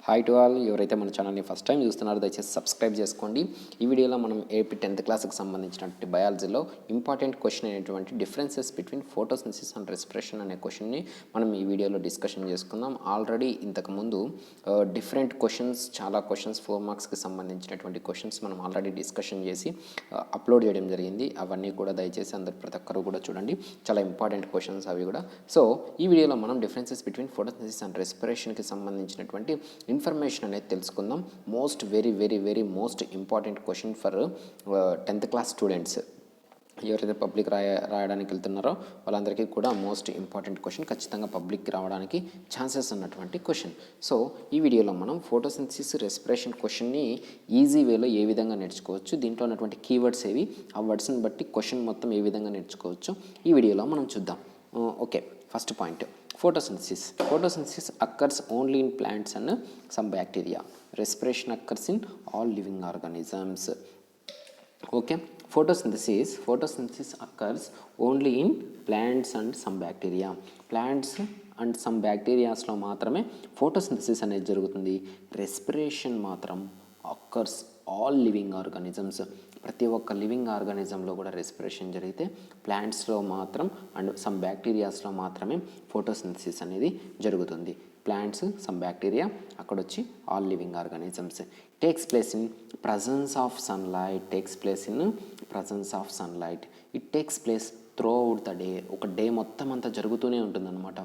Hi to all. ఎవరైతే మన ఛానల్ని ఫస్ట్ టైం చూస్తున్నారో దయచేసి సబ్స్క్రైబ్ చేసుకోండి. ఈ వీడియోలో మనం ఏపీ 10th క్లాస్కి సంబంధించినటువంటి బయాలజీలో ఇంపార్టెంట్ క్వశ్చన్ అయినటువంటి differences between photosynthesis and respiration అనే క్వశ్చన్ని మనం ఈ వీడియోలో డిస్కషన్ చేసుకుందాం. ఆల్రెడీ ఇంతకుముందు డిఫరెంట్ క్వశ్చన్స్, చాలా క్వశ్చన్స్ 4 మార్క్స్కి సంబంధించినటువంటి క్వశ్చన్స్ మనం ఆల్రెడీ డిస్కషన్ చేసి అప్లోడ్ చేయడం జరిగింది. అవన్నీ కూడా దయచేసి ప్రతి ఒక్కరు కూడా చూడండి, చాలా ఇంపార్టెంట్ క్వశ్చన్స్ అవి కూడా. సో ఈ వీడియోలో మనం డిఫరెన్సెస్ బిట్వీన్ ఫోటోసింథసిస్ అండ్ రెస్పిరేషన్కి సంబంధించినటువంటి ఇన్ఫర్మేషన్ అనేది తెలుసుకుందాం. Very most important question for 10th class students. ఎవరైతే పబ్లిక్ రాయడానికి వెళ్తున్నారో వాళ్ళందరికీ కూడా మోస్ట్ ఇంపార్టెంట్ క్వశ్చన్, ఖచ్చితంగా పబ్లిక్ రావడానికి ఛాన్సెస్ ఉన్నటువంటి క్వశ్చన్. సో ఈ వీడియోలో మనం ఫోటోసింథసిస్ రెస్పిరేషన్ క్వశ్చన్ని ఈజీ వేలో ఏ విధంగా నేర్చుకోవచ్చు, దీంట్లో ఉన్నటువంటి కీవర్డ్స్ ఏవి, ఆ వర్డ్స్ని బట్టి క్వశ్చన్ మొత్తం ఏ విధంగా నేర్చుకోవచ్చు ఈ వీడియోలో మనం చూద్దాం. Okay, first point, photosynthesis occurs only in plants and some bacteria. Respiration occurs in all living organisms. Okay, photosynthesis occurs only in plants and some bacteria. Plants and some bacterias లో మాత్రమే photosynthesis అనేది జరుగుతుంది. Respiration మాత్రం occurs all living organisms. ప్రతి ఒక్క living ఆర్గానిజంలో కూడా respiration జరిగితే ప్లాంట్స్లో మాత్రం అండ్ సమ్ బ్యాక్టీరియాస్లో మాత్రమే ఫోటోసింథసిస్ అనేది జరుగుతుంది. ప్లాంట్స్, సమ్ బ్యాక్టీరియా, అక్కడ వచ్చి all living organisms. Takes place in presence of sunlight. It takes place through out the day. ఒక డే మొత్తం అంతా జరుగుతూనే ఉంటుందన్నమాట.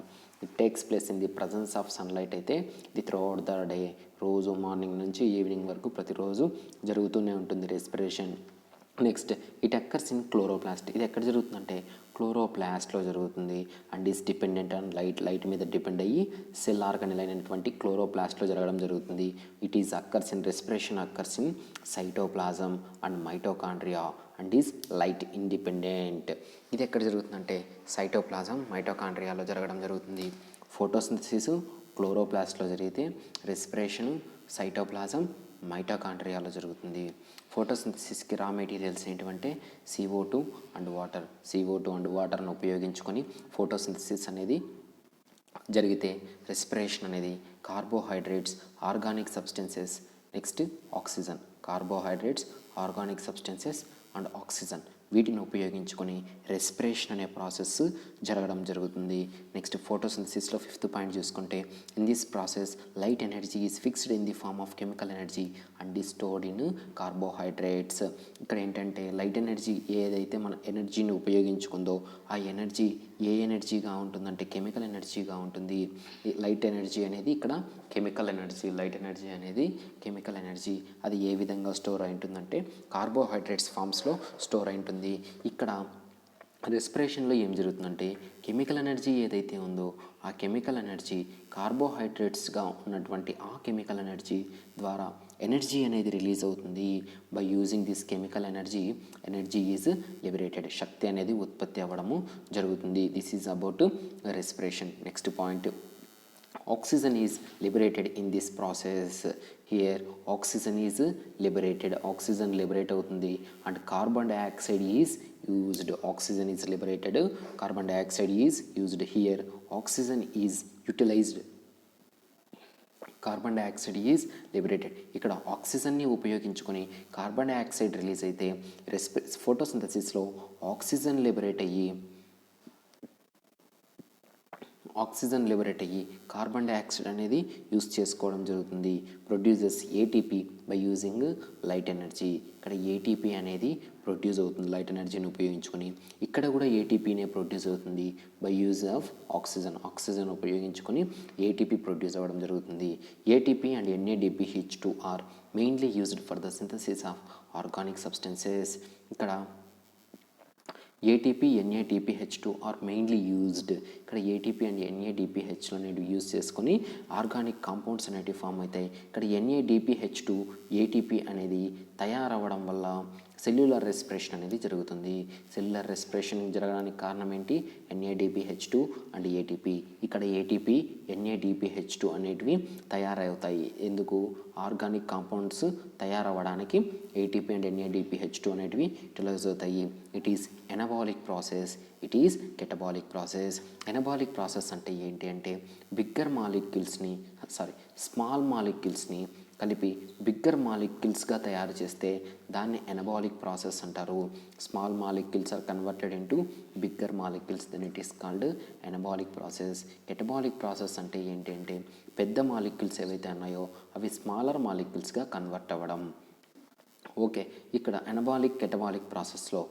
It takes place in the presence of sunlight అయితే ఇది త్రూ అవుట్ ద డే, రోజు మార్నింగ్ నుంచి ఈవినింగ్ వరకు ప్రతిరోజు జరుగుతూనే ఉంటుంది respiration. Next, it occurs in chloroplast. ఇది ఎక్కడ జరుగుతుందంటే క్లోరోప్లాస్ట్లో జరుగుతుంది. And is dependent on light మీద డిపెండ్ అయ్యి సెల్ ఆర్గనెల్ అయినటువంటి క్లోరోప్లాస్ట్లో జరగడం జరుగుతుంది. It is occurs in respiration occurs in cytoplasm and mitochondria and is light independent. ఇది ఎక్కడ జరుగుతుందంటే సైటోప్లాజం, మైటోకాండ్రియాలో జరగడం జరుగుతుంది. ఫోటోసింథసిస్ క్లోరోప్లాస్ట్లో జరిగితే రెస్పిరేషను సైటోప్లాజం, మైటోకాండ్రియాలో జరుగుతుంది. ఫోటోసింథసిస్కి రా మెటీరియల్స్ ఏంటంటే CO2 అండ్ వాటర్ను ఉపయోగించుకొని ఫోటోసింథసిస్ అనేది జరిగితే రెస్పిరేషన్ అనేది carbohydrates, organic substances, next oxygen. Carbohydrates, organic substances and oxygen, వీటిని ఉపయోగించుకొని రెస్పిరేషన్ అనే ప్రాసెస్ జరగడం జరుగుతుంది. నెక్స్ట్, ఫోటోసింథసిస్లో 5th పాయింట్ చూసుకుంటే, in this process light energy is fixed in the form of chemical energy and is stored in carbohydrates. ఇక్కడ ఏంటంటే light energy ఏదైతే మన ఎనర్జీని ఉపయోగించుకుందో ఆ ఎనర్జీ ఏ ఎనర్జీగా ఉంటుందంటే కెమికల్ ఎనర్జీగా ఉంటుంది. లైట్ ఎనర్జీ అనేది ఇక్కడ కెమికల్ ఎనర్జీ. లైట్ ఎనర్జీ అనేది కెమికల్ ఎనర్జీ. అది ఏ విధంగా స్టోర్ అయి ఉంటుందంటే కార్బోహైడ్రేట్స్ ఫామ్స్లో స్టోర్ అయి ఉంటుంది. ఇక్కడ రెస్పిరేషన్లో ఏం జరుగుతుందంటే కెమికల్ ఎనర్జీ ఏదైతే ఉందో ఆ కెమికల్ ఎనర్జీ కార్బోహైడ్రేట్స్గా ఉన్నటువంటి ఆ కెమికల్ ఎనర్జీ ద్వారా ఎనర్జీ అనేది రిలీజ్ అవుతుంది. By using this chemical energy is liberated. శక్తి అనేది ఉత్పత్తి అవ్వడము జరుగుతుంది. This is about respiration. Next point, oxygen is liberated in this process. Here oxygen is liberated. Oxygen liberate అవుతుంది and carbon dioxide is used. Oxygen is liberated, carbon dioxide is used. Here oxygen is utilized, carbon dioxide is liberated. ఇక్కడ ఆక్సిజన్ని ఉపయోగించుకొని carbon dioxide release అయితే ఫోటోసింథసిస్లో oxygen liberate అయ్యి carbon dioxide అనేది use చేసుకోవడం జరుగుతుంది. Produces ATP by using light energy. ఇక్కడ ఏటీపీ అనేది ప్రొడ్యూస్ అవుతుంది లైట్ ఎనర్జీని ఉపయోగించుకొని. ఇక్కడ కూడా ఏటీపీనే ప్రొడ్యూస్ అవుతుంది బై యూజ్ ఆఫ్ ఆక్సిజన్ ఉపయోగించుకొని ఏటీపీ ప్రొడ్యూస్ అవ్వడం జరుగుతుంది. ATP and NADPH2 are mainly used for the synthesis of organic substances. ఇక్కడ ATP, NADPH2 are mainly used. ఇక్కడ ATP అండ్ NADPH అనేవి యూజ్ చేసుకొని ఆర్గానిక్ కాంపౌండ్స్ అనేవి ఫామ్ అవుతాయి. ఇక్కడ NADPH2 ATP అనేది తయారవ్వడం వల్ల సెల్యులర్ రెస్పిరేషన్ అనేది జరుగుతుంది. సెల్యులర్ రెస్పిరేషన్ జరగడానికి కారణం ఏంటి? NADPH2 and ATP. ఇక్కడ ATP, NADPH2 అనేటివి తయారవుతాయి. ఎందుకు? ఆర్గానిక్ కాంపౌండ్స్ తయారవ్వడానికి ATP అండ్ NADPH2 అనేటివి యూటిలైజ్ అవుతాయి. It is anabolic process, it is catabolic process. Anabolic process అంటే ఏంటి అంటే స్మాల్ మాలిక్యూల్స్ని కలిపి బిగ్గర్ మాలిక్యూల్స్గా తయారు చేస్తే దాన్ని ఎనబాలిక్ ప్రాసెస్ అంటారు. Small molecules are converted into bigger molecules, then it is called anabolic process. Catabolic process అంటే ఏంటి అంటే పెద్ద మాలిక్యూల్స్ ఏవైతే ఉన్నాయో అవి స్మాలర్ మాలిక్యూల్స్గా కన్వర్ట్ అవ్వడం. ఓకే, ఇక్కడ ఎనబాలిక్ కెటబాలిక్ ప్రాసెస్లో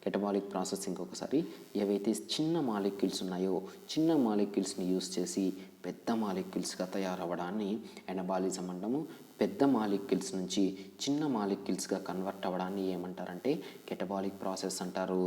కెటబాలిక్ ప్రాసెస్ ఇంకొకసారి ఏవైతే చిన్న మాలిక్యూల్స్ ఉన్నాయో చిన్న మాలిక్యూల్స్ని యూస్ చేసి పెద్ద మాలిక్యూల్స్గా తయారవ్వడాన్ని ఎనబాలిజం అంటాము. పెద్ద మాలిక్యూల్స్ నుంచి చిన్న మాలిక్యూల్స్గా కన్వర్ట్ అవ్వడాన్ని ఏమంటారంటే కెటబాలిక్ ప్రాసెస్ అంటారు.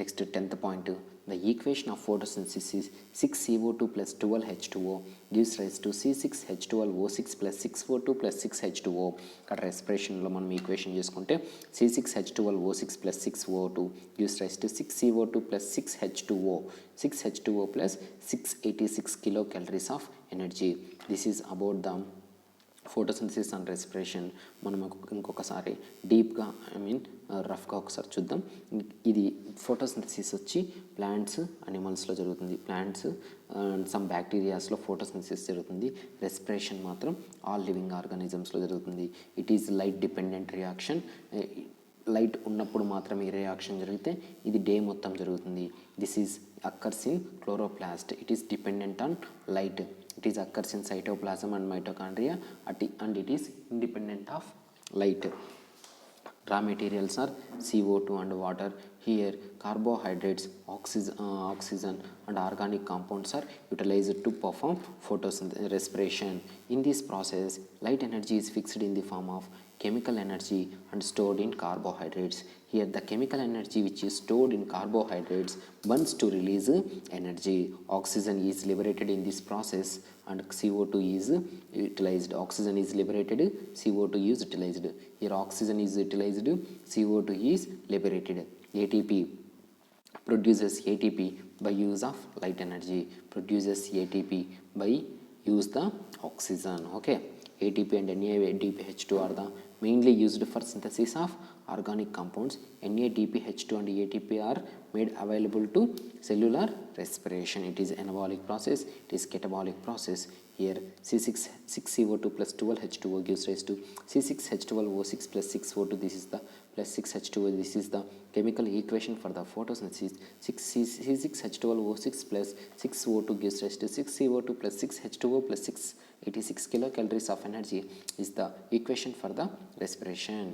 Next 10th point, the equation of photosynthesis 6CO2 + 12H2O gives rise to C6H12O6 + 6O2 + 6H2O. ఇక్కడ రెస్పిరేషన్లో మనం ఈక్వేషన్ చేసుకుంటే C6H12O6 + 6O2 gives rise to 6CO2 + 6H2O. 6H2O + 686 kilocalories of energy. This is about the photosynthesis and respiration. మనం ఇంకొకసారి డీప్గా రఫ్గా ఒకసారి చూద్దాం. ఇది ఫోటోసింథసిస్ వచ్చి ప్లాంట్స్, అనిమల్స్లో జరుగుతుంది. ప్లాంట్స్ అండ్ సమ్ బ్యాక్టీరియాస్లో ఫోటోసింథసిస్ జరుగుతుంది. రెస్పిరేషన్ మాత్రం ఆల్ లివింగ్ ఆర్గానిజమ్స్లో జరుగుతుంది. It is light dependent reaction. Light ఉన్నప్పుడు మాత్రమే ఈ రియాక్షన్ జరిగితే ఇది డే మొత్తం జరుగుతుంది. This is occurs in chloroplast. It is dependent on light. It is occurs in cytoplasm and mitochondria and it is independent of light. Raw materials are CO2 and water. Here carbohydrates, oxygen and organic compounds are utilized to perform photosynthesis respiration. In this process, light energy is fixed in the form of chemical energy and stored in carbohydrates. Here the chemical energy which is stored in carbohydrates burns to release energy. Oxygen is liberated in this process and CO2 is utilized. Oxygen is liberated, CO2 is utilized. Here oxygen is utilized, CO2 is liberated. ATP produces ATP by use of light energy, produces ATP by use the oxygen. Okay, ATP and NADPH2 are the mainly used for synthesis of organic compounds. NADPH2 and ATP are made available to cellular respiration. It is anabolic process, it is catabolic process. Here C6CO2 + 12H2O gives rise to C6H12O6 + 6O2. This is the plus 6H2O. This is the chemical equation for the photosynthesis. C6H12O6 + 6O2 gives rise to 6CO2 + 6H2O + 686 kilocalories of energy is the equation for the respiration.